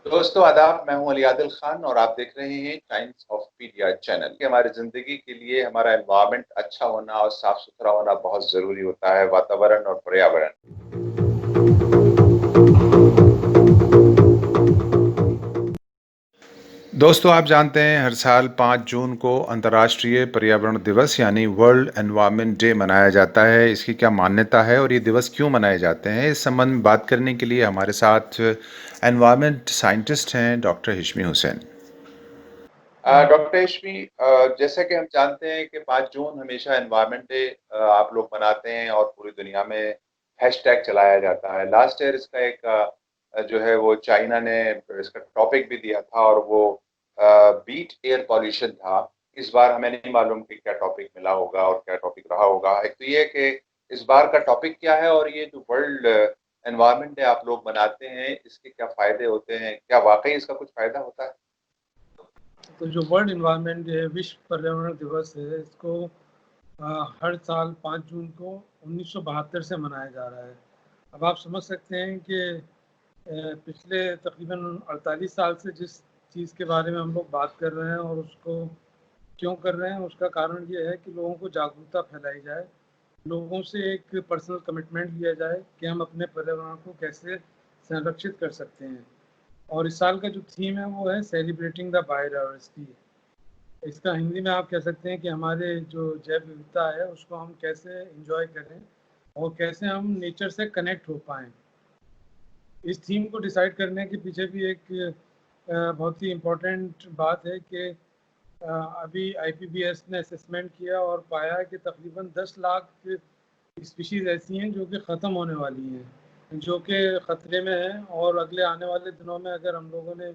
दोस्तों आदाब, मैं हूं अली आदिल खान और आप देख रहे हैं टाइम्स ऑफ पीडिया चैनल। कि हमारी जिंदगी के लिए हमारा एनवायरनमेंट अच्छा होना और साफ सुथरा होना बहुत जरूरी होता है, वातावरण और पर्यावरण। दोस्तों आप जानते हैं हर साल 5 जून को अंतर्राष्ट्रीय पर्यावरण दिवस यानी वर्ल्ड एनवायरनमेंट डे मनाया जाता है। इसकी क्या मान्यता है और ये दिवस क्यों मनाए जाते हैं, इस संबंध में बात करने के लिए हमारे साथ एनवायरनमेंट साइंटिस्ट हैं डॉक्टर हिशमी हुसैन। डॉक्टर हिशमी, जैसा कि हम जानते हैं कि 5 जून हमेशा एनवायरनमेंट डे आप लोग मनाते हैं और पूरी दुनिया में हैशटैग चलाया जाता है। लास्ट ईयर इसका एक जो है वो चाइना ने इसका टॉपिक भी दिया था और वो बीट एयर पॉल्यूशन था। इस बार हमें नहीं मालूम कि क्या टॉपिक मिला होगा और क्या टॉपिक रहा होगा। एक तो ये कि इस बार का टॉपिक क्या है और ये जो वर्ल्ड एनवायरनमेंट डे आप लोग मनाते हैं इसके क्या फायदे होते हैं, क्या वाकई इसका कुछ फायदा होता है? तो जो वर्ल्ड इन्वायरमेंट डे है, विश्व पर्यावरण दिवस है, इसको हर साल 5 जून को 1972 से मनाया जा रहा है। अब आप समझ सकते हैं कि पिछले तकरीबन 48 साल से जिस चीज़ के बारे में हम लोग बात कर रहे हैं और उसको क्यों कर रहे हैं, उसका कारण ये है कि लोगों को जागरूकता फैलाई जाए, लोगों से एक पर्सनल कमिटमेंट लिया जाए कि हम अपने पर्यावरण को कैसे संरक्षित कर सकते हैं। और इस साल का जो थीम है वो है सेलिब्रेटिंग द बायोडाइवर्सिटी। इसका हिंदी में आप कह सकते हैं कि हमारे जो जैव विविधता है उसको हम कैसे एंजॉय करें और कैसे हम नेचर से कनेक्ट हो पाएँ। इस थीम को डिसाइड करने के पीछे भी एक बहुत ही इम्पोर्टेंट बात है कि अभी आईपीबीएस ने असेसमेंट किया और पाया कि तकरीबन 10 लाख स्पीशीज़ ऐसी हैं जो कि ख़त्म होने वाली हैं, जो कि ख़तरे में हैं। और अगले आने वाले दिनों में अगर हम लोगों ने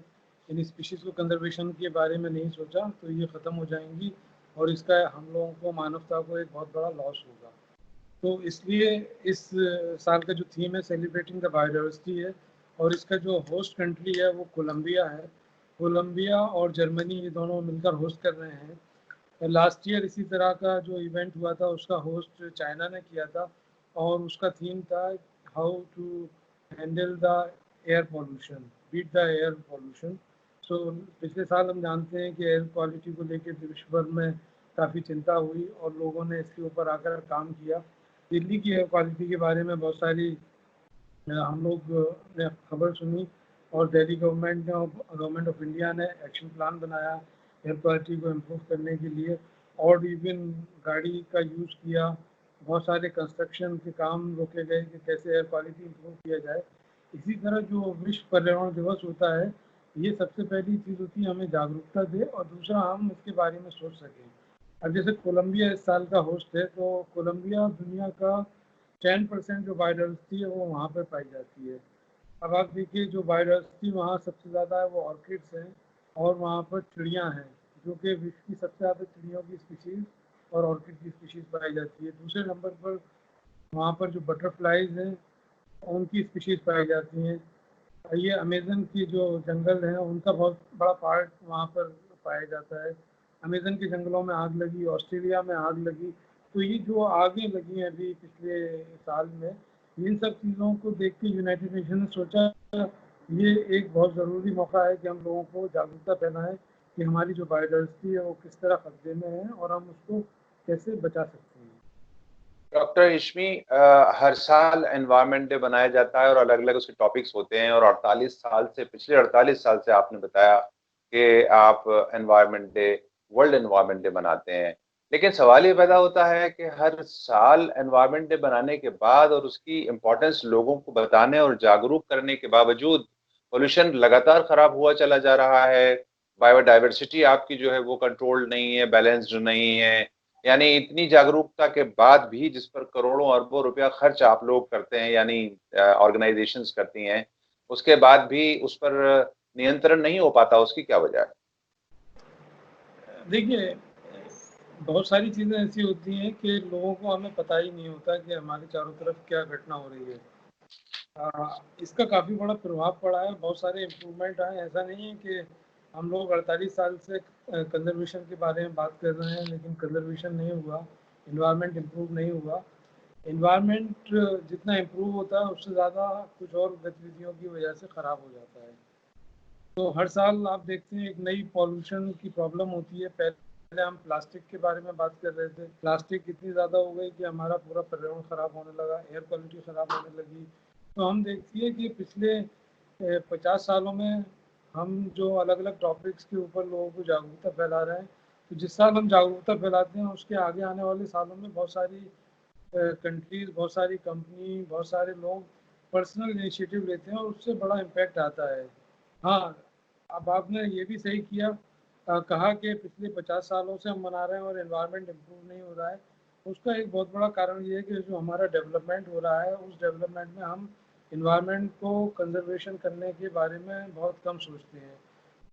इन स्पीशीज़ को कंजर्वेशन के बारे में नहीं सोचा तो ये ख़त्म हो जाएंगी और इसका हम लोगों को, मानवता को, एक बहुत बड़ा लॉस होगा। तो इसलिए इस साल का जो थीम है सेलिब्रेटिंग द बायोडाइवर्सिटी है और इसका जो होस्ट कंट्री है वो कोलंबिया है। कोलंबिया और जर्मनी ये दोनों मिलकर होस्ट कर रहे हैं। लास्ट ईयर इसी तरह का जो इवेंट हुआ था उसका होस्ट चाइना ने किया था और उसका थीम था how to handle the air pollution, beat the air pollution. So पिछले साल हम जानते हैं कि एयर क्वालिटी को लेकर विश्व भर में काफ़ी चिंता हुई और लोगों ने इसके ऊपर आकर काम किया। दिल्ली की एयर क्वालिटी के बारे में बहुत सारी हम लोग ने खबर सुनी और दिल्ली गवर्नमेंट ऑफ इंडिया ने एक्शन प्लान बनाया एयर क्वालिटी को इम्प्रूव करने के लिए और इवन गाड़ी का यूज़ किया। बहुत सारे कंस्ट्रक्शन के काम रोके गए कि कैसे एयर क्वालिटी इम्प्रूव किया जाए। इसी तरह जो विश्व पर्यावरण दिवस होता है, ये सबसे पहली चीज़ होती है हमें जागरूकता दे और दूसरा हम इसके बारे में सोच सकें। अब जैसे कोलंबिया इस साल का होस्ट है, तो कोलंबिया दुनिया का 10% जो बायोडाइवर्सिटी है वो वहाँ पर पाई जाती है। अब आप देखिए जो बायोडाइवर्सिटी वहाँ सबसे ज़्यादा है वो ऑर्किड्स हैं और वहाँ पर चिड़ियाँ हैं, जो कि विश्व की सबसे ज़्यादा चिड़ियों की स्पीशीज़ और ऑर्किड की स्पीशीज़ पाई जाती है। दूसरे नंबर पर वहाँ पर जो बटरफ्लाइज हैं उनकी स्पीशीज़ पाई जाती हैं। ये अमेज़न की जो जंगल हैं उनका बहुत बड़ा पार्ट वहाँ पर पाया जाता है। अमेज़न के जंगलों में आग लगी, ऑस्ट्रेलिया में आग लगी, तो ये जो आगें लगी हैं अभी पिछले साल में, इन सब चीज़ों को देख के यूनाइटेड नेशन ने सोचा ये एक बहुत ज़रूरी मौका है कि हम लोगों को जागरूकता फैलाएं कि हमारी जो बायोडाइवर्सिटी है वो किस तरह खतरे में है और हम उसको कैसे बचा सकते हैं। डॉक्टर इश्मी, हर साल एनवायरनमेंट डे बनाया जाता है और अलग अलग उसके टॉपिक्स होते हैं और 48 साल से, पिछले 48 साल से आपने बताया कि आप environment day, world environment day मनाते हैं। लेकिन सवाल ये पैदा होता है कि हर साल एनवायरनमेंट डे बनाने के बाद और उसकी इम्पोर्टेंस लोगों को बताने और जागरूक करने के बावजूद पोल्यूशन लगातार खराब हुआ चला जा रहा है। बायोडाइवर्सिटी आपकी जो है वो कंट्रोल्ड नहीं है, बैलेंस्ड नहीं है। यानी इतनी जागरूकता के बाद भी जिस पर करोड़ों अरबों रुपया खर्च आप लोग करते हैं, यानी ऑर्गेनाइजेशंस करती हैं, उसके बाद भी उस पर नियंत्रण नहीं हो पाता, उसकी क्या वजह है? देखिए, बहुत सारी चीज़ें ऐसी होती हैं कि लोगों को हमें पता ही नहीं होता कि हमारे चारों तरफ क्या घटना हो रही है। इसका काफ़ी बड़ा प्रभाव पड़ा है, बहुत सारे इम्प्रूवमेंट आए। ऐसा नहीं है कि हम लोग 48 साल से कंजर्वेशन के बारे में बात कर रहे हैं लेकिन कंजर्वेशन नहीं हुआ, इन्वायरमेंट इम्प्रूव नहीं हुआ। इन्वायरमेंट जितना इम्प्रूव होता है उससे ज़्यादा कुछ और गतिविधियों की वजह से ख़राब हो जाता है। तो हर साल आप देखते हैं एक नई पॉल्यूशन की प्रॉब्लम होती है। पहले हम प्लास्टिक के बारे में बात कर रहे थे, प्लास्टिक इतनी ज़्यादा हो गई कि हमारा पूरा पर्यावरण ख़राब होने लगा, एयर क्वालिटी ख़राब होने लगी। तो हम देखिए कि पिछले 50 सालों में हम जो अलग अलग टॉपिक्स के ऊपर लोगों को जागरूकता फैला रहे हैं, तो जिस साल हम जागरूकता फैलाते हैं उसके आगे आने वाले सालों में बहुत सारी कंट्रीज, बहुत सारी कंपनी, बहुत सारे लोग पर्सनल इनिशिएटिव लेते हैं और उससे बड़ा इम्पैक्ट आता है। हाँ, अब आपने ये भी सही किया, कहा कि पिछले 50 सालों से हम मना रहे हैं और एनवायरनमेंट इम्प्रूव नहीं हो रहा है। उसका एक बहुत बड़ा कारण ये है कि जो हमारा डेवलपमेंट हो रहा है, उस डेवलपमेंट में हम एनवायरनमेंट को कंजर्वेशन करने के बारे में बहुत कम सोचते हैं।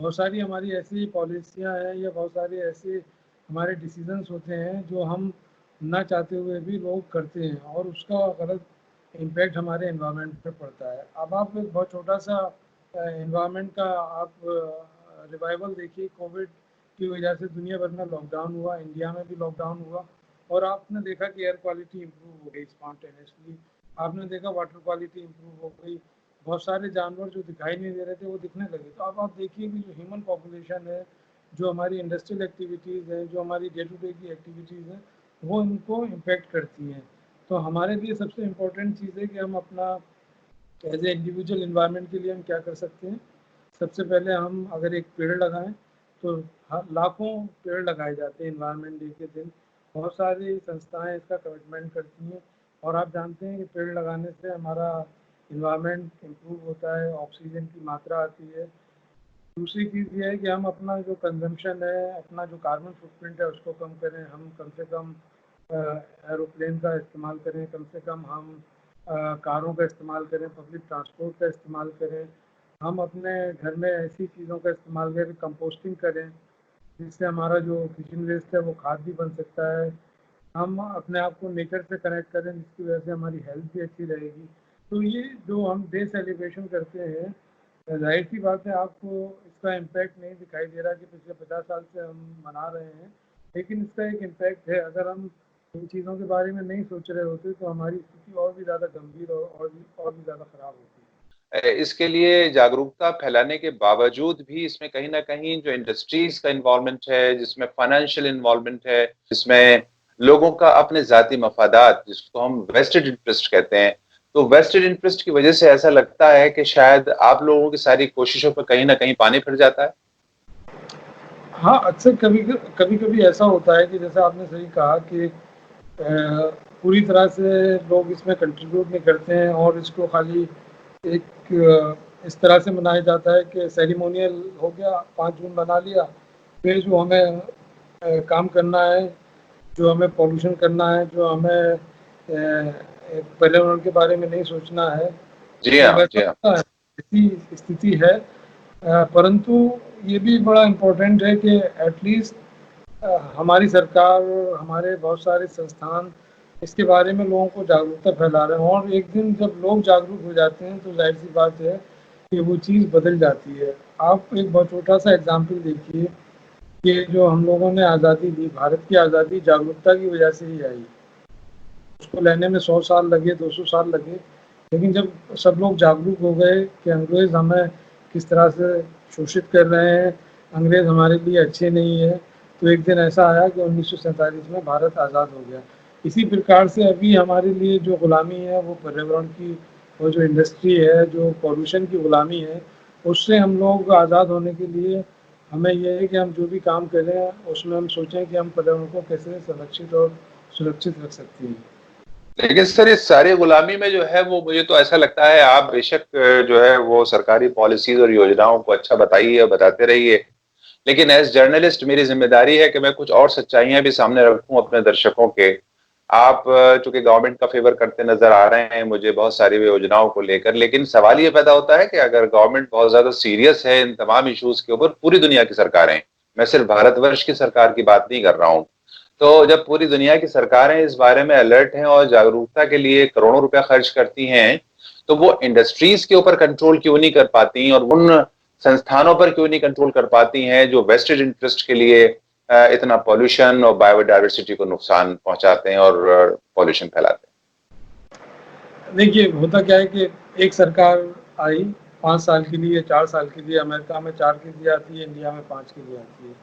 बहुत सारी हमारी ऐसी पॉलिसियाँ हैं या बहुत सारी ऐसे हमारे डिसीजंस होते हैं जो हम ना चाहते हुए भी लोग करते हैं और उसका गलत इम्पैक्ट हमारे एनवायरनमेंट पे पड़ता है। अब आप एक बहुत छोटा सा एनवायरनमेंट का आप रिवाइवल देखिए। कोविड की वजह से दुनिया भर में लॉकडाउन हुआ, इंडिया में भी लॉकडाउन हुआ और आपने देखा कि एयर क्वालिटी इम्प्रूव हो गई स्पॉन्टेनियसली। आपने देखा वाटर क्वालिटी इम्प्रूव हो गई, बहुत सारे जानवर जो दिखाई नहीं दे रहे थे वो दिखने लगे। तो अब आप देखिए कि जो ह्यूमन पॉपुलेशन है, जो हमारी इंडस्ट्रियल एक्टिविटीज़ हैं, जो हमारी डे टू डे की एक्टिविटीज़ हैं, वो इनको इम्पेक्ट करती हैं। तो हमारे लिए सबसे इम्पोर्टेंट चीज़ है कि हम अपना एज ए इंडिविजुअल इन्वायरमेंट के लिए हम क्या कर सकते हैं। सबसे पहले हम अगर एक पेड़ लगाएं तो लाखों पेड़ लगाए जाते हैं इन्वायरमेंट डे के दिन। बहुत सारी संस्थाएं इसका कमिटमेंट करती हैं और आप जानते हैं कि पेड़ लगाने से हमारा इन्वायरमेंट इम्प्रूव होता है, ऑक्सीजन की मात्रा आती है। दूसरी चीज़ ये है कि हम अपना जो कंजम्पशन है, अपना जो कार्बन फुटप्रिंट है उसको कम करें। हम कम से कम एरोप्लेन का इस्तेमाल करें, कम से कम हम कारों का इस्तेमाल करें, पब्लिक ट्रांसपोर्ट का इस्तेमाल करें। हम अपने घर में ऐसी चीज़ों का इस्तेमाल करें, कंपोस्टिंग करें, जिससे हमारा जो किचन वेस्ट है वो खाद भी बन सकता है। हम अपने आप को नेचर से कनेक्ट करें जिसकी वजह से हमारी हेल्थ भी अच्छी रहेगी। तो ये जो हम डे सेलिब्रेशन करते हैं, जाहिर सी बात है आपको इसका इम्पैक्ट नहीं दिखाई दे रहा कि पिछले 50 साल से हम मना रहे हैं, लेकिन इसका एक इम्पैक्ट है। अगर हम इन चीज़ों के बारे में नहीं सोच रहे होते तो हमारी स्थिति और भी ज़्यादा गंभीर और भी ज़्यादा खराब होती। इसके लिए जागरूकता फैलाने के बावजूद भी इसमें कहीं ना कहीं जो इंडस्ट्रीज का इन्वॉल्वमेंट है, जिसमें फाइनेंशियल इन्वॉल्वमेंट है, जिसमें लोगों का अपने जाती मफादात, जिसको हम वेस्टेड इंटरेस्ट कहते हैं, तो वेस्टेड इंटरेस्ट की वजह से ऐसा लगता है कि शायद आप लोगों की सारी कोशिशों पर कहीं ना कहीं पानी फिर जाता है। हाँ, अक्सर कभी कभी ऐसा होता है कि जैसे आपने सही कहा कि पूरी तरह से लोग इसमें कंट्रीब्यूट नहीं करते हैं और इसको खाली एक इस तरह से मनाया जाता है कि सेरिमोनियल हो गया, 5 जून बना लिया। फिर जो हमें काम करना है, जो हमें पॉल्यूशन करना है, जो हमें पर्यावरण के बारे में नहीं सोचना है, जी तो हाँ, वैसा जी हाँ। होता है, ऐसी स्थिति है। परंतु ये भी बड़ा इम्पोर्टेंट है कि एटलीस्ट हमारी सरकार और हमारे बहुत सारे संस्थान इसके बारे में लोगों को जागरूकता फैला रहे हैं और एक दिन जब लोग जागरूक हो जाते हैं तो जाहिर सी बात है कि वो चीज़ बदल जाती है। आप एक बहुत छोटा सा एग्जाम्पल देखिए कि जो हम लोगों ने आज़ादी ली, भारत की आज़ादी जागरूकता की वजह से ही आई। उसको लेने में 100 साल लगे, 200 साल लगे, लेकिन जब सब लोग जागरूक हो गए कि अंग्रेज़ हमें किस तरह से शोषित कर रहे हैं, अंग्रेज़ हमारे लिए अच्छे नहीं है, तो एक दिन ऐसा आया कि 1947 में भारत आज़ाद हो गया। इसी प्रकार से अभी हमारे लिए जो गुलामी है वो पर्यावरण की, वो जो इंडस्ट्री है, जो पॉल्यूशन की गुलामी है, उससे हम लोग आज़ाद होने के लिए हमें ये है कि हम जो भी काम करें उसमें हम सोचें कि हम पर्यावरण को कैसे संरक्षित और सुरक्षित रख सकते हैं। लेकिन सर, इस सारी गुलामी में जो है वो मुझे तो ऐसा लगता है, आप बेशक जो है वो सरकारी पॉलिसीज और योजनाओं को अच्छा बताइए और बताते रहिए, लेकिन एज जर्नलिस्ट मेरी जिम्मेदारी है कि मैं कुछ और सच्चाइयां भी सामने रखूं अपने दर्शकों के। आप चूंकि गवर्नमेंट का फेवर करते नजर आ रहे हैं मुझे बहुत सारी योजनाओं को लेकर, लेकिन सवाल ये पैदा होता है कि अगर गवर्नमेंट बहुत ज्यादा सीरियस है इन तमाम इश्यूज के ऊपर, पूरी दुनिया की सरकारें, मैं सिर्फ भारतवर्ष की सरकार की बात नहीं कर रहा हूं, तो जब पूरी दुनिया की सरकारें इस बारे में अलर्ट हैं और जागरूकता के लिए करोड़ों रुपया खर्च करती हैं, तो वो इंडस्ट्रीज के ऊपर कंट्रोल क्यों नहीं कर पाती और उन संस्थानों पर क्यों नहीं कंट्रोल कर पाती हैं जो वेस्टेड इंटरेस्ट के लिए इतना पॉल्यूशन और बायोडायवर्सिटी को नुकसान पहुंचाते हैं और पॉल्यूशन फैलाते देखिए, होता क्या है कि एक सरकार आई 5 साल के लिए, 4 साल के लिए, अमेरिका में 4 के लिए आती है, इंडिया में 5 के लिए आती है।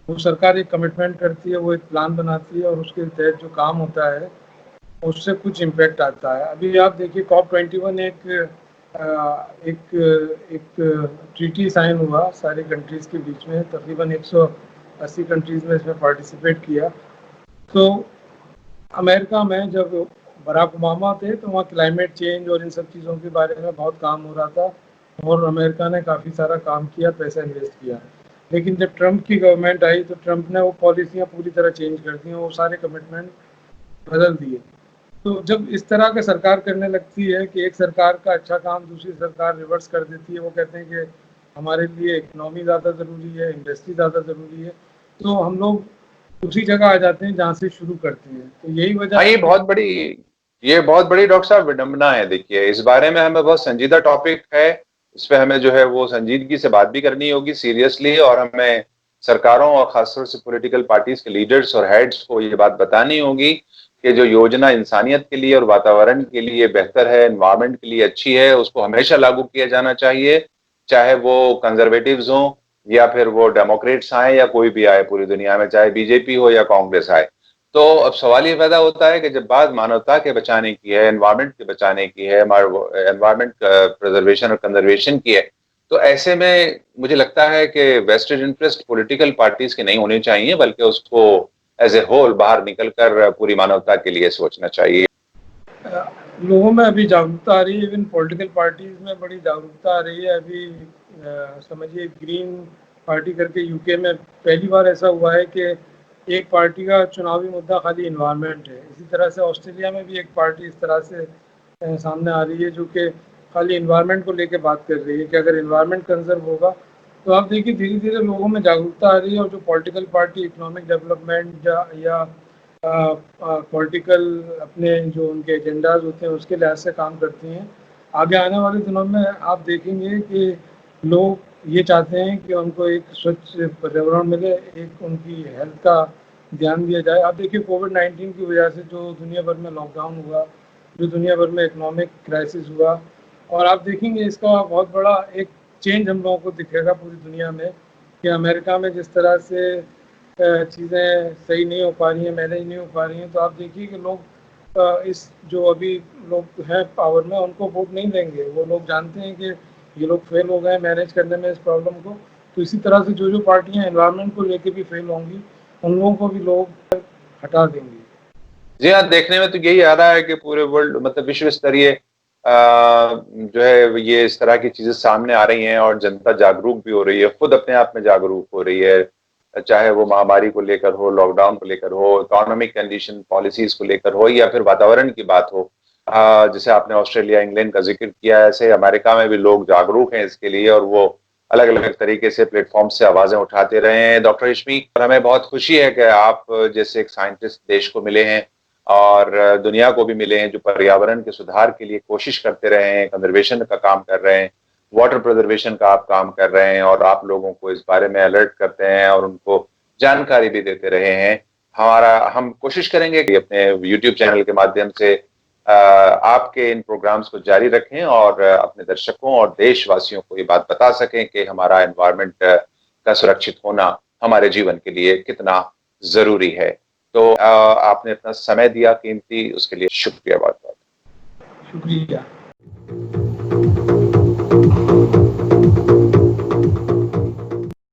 वो सरकार एक कमिटमेंट करती है, वो एक प्लान बनाती है और उसके तहत जो काम होता है उससे कुछ इम्पैक्ट आता है। अभी आप देखिए COP21 एक ट्रीटी साइन हुआ सारी कंट्रीज़ के बीच में, तकरीबन 180 कंट्रीज़ ने इसमें पार्टिसिपेट किया। तो अमेरिका में जब बराक ओबामा थे तो वहाँ क्लाइमेट चेंज और इन सब चीज़ों के बारे में बहुत काम हो रहा था और अमेरिका ने काफ़ी सारा काम किया, पैसा इन्वेस्ट किया। लेकिन जब ट्रंप की गवर्नमेंट आई तो ट्रंप ने वो पॉलिसियाँ पूरी तरह चेंज कर दी, वो सारे कमिटमेंट बदल दिए। तो जब इस तरह का सरकार करने लगती है कि एक सरकार का अच्छा काम दूसरी सरकार रिवर्स कर देती है, वो कहते हैं कि हमारे लिए इकोनॉमी ज़्यादा ज़रूरी है, इंडस्ट्री ज़्यादा ज़रूरी है, तो हम लोग उसी जगह आ जाते हैं जहाँ से शुरू करते हैं। तो यही वजह हाँ, है कि ये बहुत बड़ी डॉक्टर साहब विडंबना है। देखिए, इस बारे में हमें बहुत संजीदा टॉपिक है, इस पे हमें जो है वो संजीदगी से बात भी करनी होगी सीरियसली, और हमें सरकारों और खासतौर से पॉलिटिकल पार्टीज के लीडर्स और हेड्स को ये बात बतानी होगी कि जो योजना इंसानियत के लिए और वातावरण के लिए बेहतर है, एनवायरमेंट के लिए अच्छी है, उसको हमेशा लागू किया जाना चाहिए, चाहे वो कंजर्वेटिव्स हों या फिर वो डेमोक्रेट्स आए या कोई भी आए पूरी दुनिया में, चाहे बीजेपी हो या कांग्रेस आए। तो अब सवाल ये पैदा होता है कि जब बात मानवता के बचाने की है, एनवायरमेंट के बचाने की है, एनवायरमेंट प्रिजर्वेशन और कंजर्वेशन की है, तो ऐसे में मुझे लगता है कि वेस्टेड इंटरेस्ट पॉलिटिकल पार्टीज की नहीं होनी चाहिए, बल्कि उसको एज ए होल बाहर निकलकर पूरी मानवता के लिए सोचना चाहिए। लोगों में अभी जागरूकता आ रही है, इवन पॉलिटिकल पार्टीज में बड़ी जागरूकता आ रही है। अभी समझिए ग्रीन पार्टी करके यूके में पहली बार ऐसा हुआ है कि एक पार्टी का चुनावी मुद्दा खाली इन्वायरमेंट है। इसी तरह से ऑस्ट्रेलिया में भी एक पार्टी इस तरह से सामने आ रही है जो कि खाली इन्वायरमेंट को लेके बात कर रही है कि अगर इन्वायरमेंट कंजर्व होगा तो आप देखिए धीरे धीरे लोगों में जागरूकता आ रही है। और जो पॉलिटिकल पार्टी इकोनॉमिक डेवलपमेंट या पॉलिटिकल अपने जो उनके एजेंडाज होते हैं उसके लिहाज से काम करती हैं, आगे आने वाले दिनों में आप देखेंगे कि लोग ये चाहते हैं कि उनको एक स्वच्छ पर्यावरण मिले, एक उनकी हेल्थ का ध्यान दिया जाए। आप देखिए कोविड-19 की वजह से जो दुनिया भर में लॉकडाउन हुआ, जो दुनिया भर में इकोनॉमिक क्राइसिस हुआ, और आप देखेंगे इसका बहुत बड़ा एक चेंज हम लोगों को दिखेगा पूरी दुनिया में कि अमेरिका में जिस तरह से चीज़ें सही नहीं हो पा रही हैं, मैनेज नहीं हो पा रही हैं, तो आप देखिए कि लोग इस जो अभी लोग हैं पावर में उनको वोट नहीं देंगे। वो लोग जानते हैं कि ये लोग फेल हो गए मैनेज करने में इस प्रॉब्लम को। तो इसी तरह से जो पार्टियां एनवायरनमेंट को लेके भी फेल होंगी उन लोगों को भी लोग हटा देंगे। जी हाँ, देखने में तो यही आ रहा है कि पूरे वर्ल्ड मतलब विश्व स्तरीय जो है ये इस तरह की चीजें सामने आ रही हैं और जनता जागरूक भी हो रही है, खुद अपने आप में जागरूक हो रही है, चाहे वो महामारी को लेकर हो, लॉकडाउन को लेकर हो, इकोनॉमिक कंडीशन पॉलिसीज को लेकर हो, या फिर वातावरण की बात हो। जैसे आपने ऑस्ट्रेलिया इंग्लैंड का जिक्र किया, ऐसे अमेरिका में भी लोग जागरूक हैं इसके लिए और वो अलग अलग तरीके से प्लेटफॉर्म से आवाजें उठाते रहे हैं। डॉक्टर रश्मि, और हमें बहुत खुशी है कि आप जैसे एक साइंटिस्ट देश को मिले हैं और दुनिया को भी मिले हैं जो पर्यावरण के सुधार के लिए कोशिश करते रहे हैं, कंजर्वेशन का काम कर रहे हैं, वाटर प्रिजर्वेशन का आप काम कर रहे हैं और आप लोगों को इस बारे में अलर्ट करते हैं और उनको जानकारी भी देते रहे हैं। हम कोशिश करेंगे कि अपने यूट्यूब चैनल के माध्यम से आपके इन प्रोग्राम्स को जारी रखें और अपने दर्शकों और देशवासियों को ये बात बता सकें कि हमारा एनवायरनमेंट का सुरक्षित होना हमारे जीवन के लिए कितना जरूरी है। तो आपने अपना समय दिया कीमती, उसके लिए शुक्रिया बहुत बहुत। शुक्रिया।